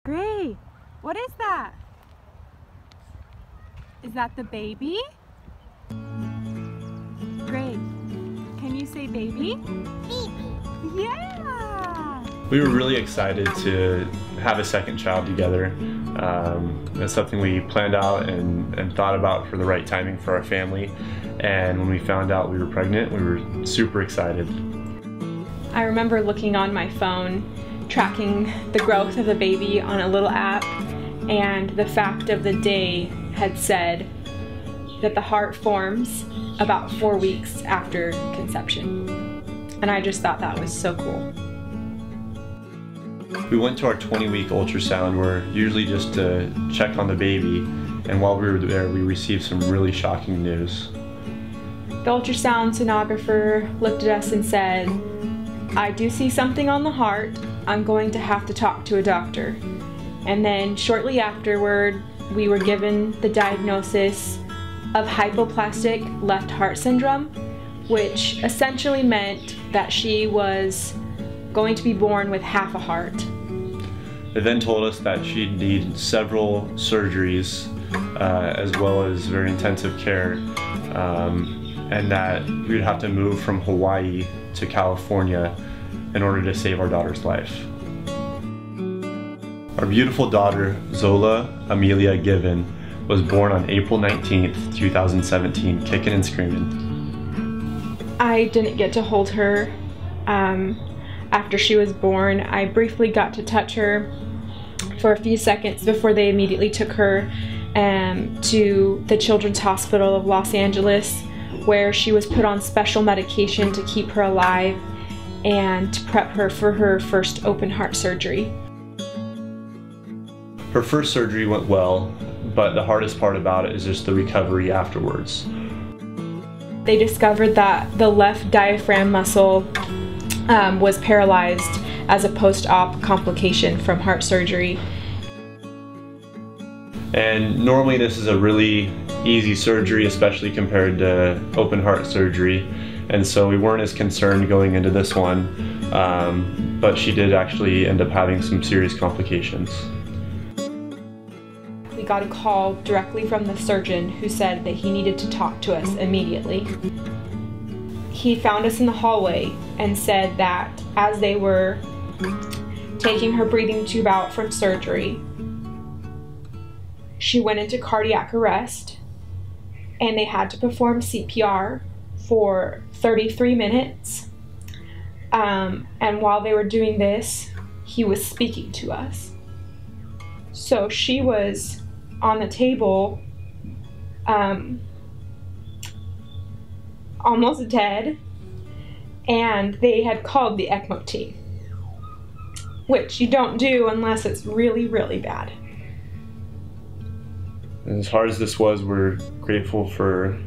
Gray, what is that? Is that the baby? Gray, can you say baby? Baby. Yeah! We were really excited to have a second child together. That's something we planned out and thought about for the right timing for our family. And when we found out we were pregnant, we were super excited. I remember looking on my phone, tracking the growth of the baby on a little app, and the fact of the day had said that the heart forms about 4 weeks after conception. And I just thought that was so cool. We went to our 20-week ultrasound, where usually just to check on the baby, and while we were there we received some really shocking news. The ultrasound sonographer looked at us and said, "I do see something on the heart. I'm going to have to talk to a doctor." And then shortly afterward, we were given the diagnosis of Hypoplastic Left Heart Syndrome, which essentially meant that she was going to be born with half a heart. They then told us that she'd need several surgeries as well as very intensive care, and that we'd have to move from Hawaii to California in order to save our daughter's life. Our beautiful daughter, Zola Amelia Given, was born on April 19th, 2017, kicking and screaming. I didn't get to hold her after she was born. I briefly got to touch her for a few seconds before they immediately took her to the Children's Hospital of Los Angeles, where she was put on special medication to keep her alive and to prep her for her first open heart surgery. Her first surgery went well, but the hardest part about it is just the recovery afterwards. They discovered that the left diaphragm muscle was paralyzed as a post-op complication from heart surgery. And normally this is a really easy surgery, especially compared to open heart surgery, and so we weren't as concerned going into this one, but she did actually end up having some serious complications. We got a call directly from the surgeon who said that he needed to talk to us immediately. He found us in the hallway and said that as they were taking her breathing tube out from surgery, she went into cardiac arrest, and they had to perform CPR for 33 minutes. And while they were doing this, he was speaking to us. So she was on the table, almost dead, and they had called the ECMO team, which you don't do unless it's really, really bad. And as hard as this was, we're grateful for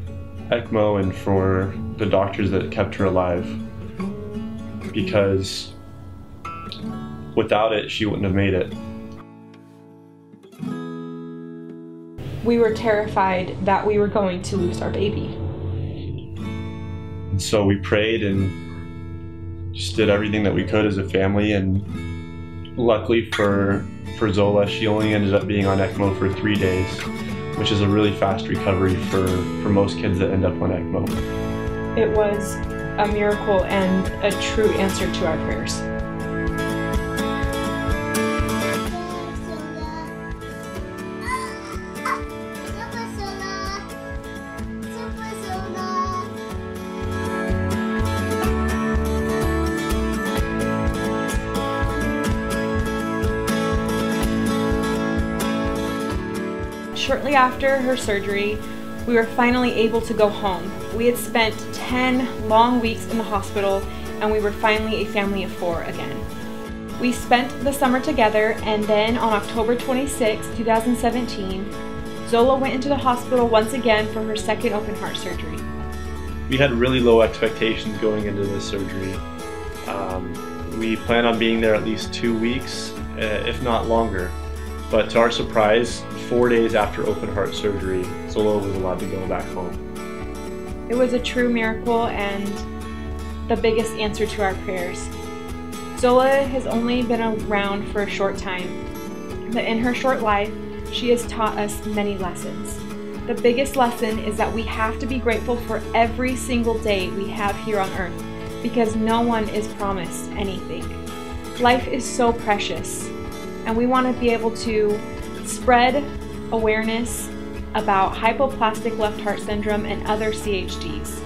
ECMO and for the doctors that kept her alive, because without it, she wouldn't have made it. We were terrified that we were going to lose our baby. And so we prayed and just did everything that we could as a family, and luckily for Zola, she only ended up being on ECMO for 3 days, which is a really fast recovery for most kids that end up on ECMO. It was a miracle and a true answer to our prayers. Shortly after her surgery, we were finally able to go home. We had spent 10 long weeks in the hospital, and we were finally a family of 4 again. We spent the summer together, and then on October 26, 2017, Zola went into the hospital once again for her second open heart surgery. We had really low expectations going into this surgery. We planned on being there at least 2 weeks, if not longer. But to our surprise, 4 days after open heart surgery, Zola was allowed to go back home. It was a true miracle and the biggest answer to our prayers. Zola has only been around for a short time, that in her short life, she has taught us many lessons. The biggest lesson is that we have to be grateful for every single day we have here on earth, because no one is promised anything. Life is so precious, and we want to be able to spread awareness about hypoplastic left heart syndrome and other CHDs.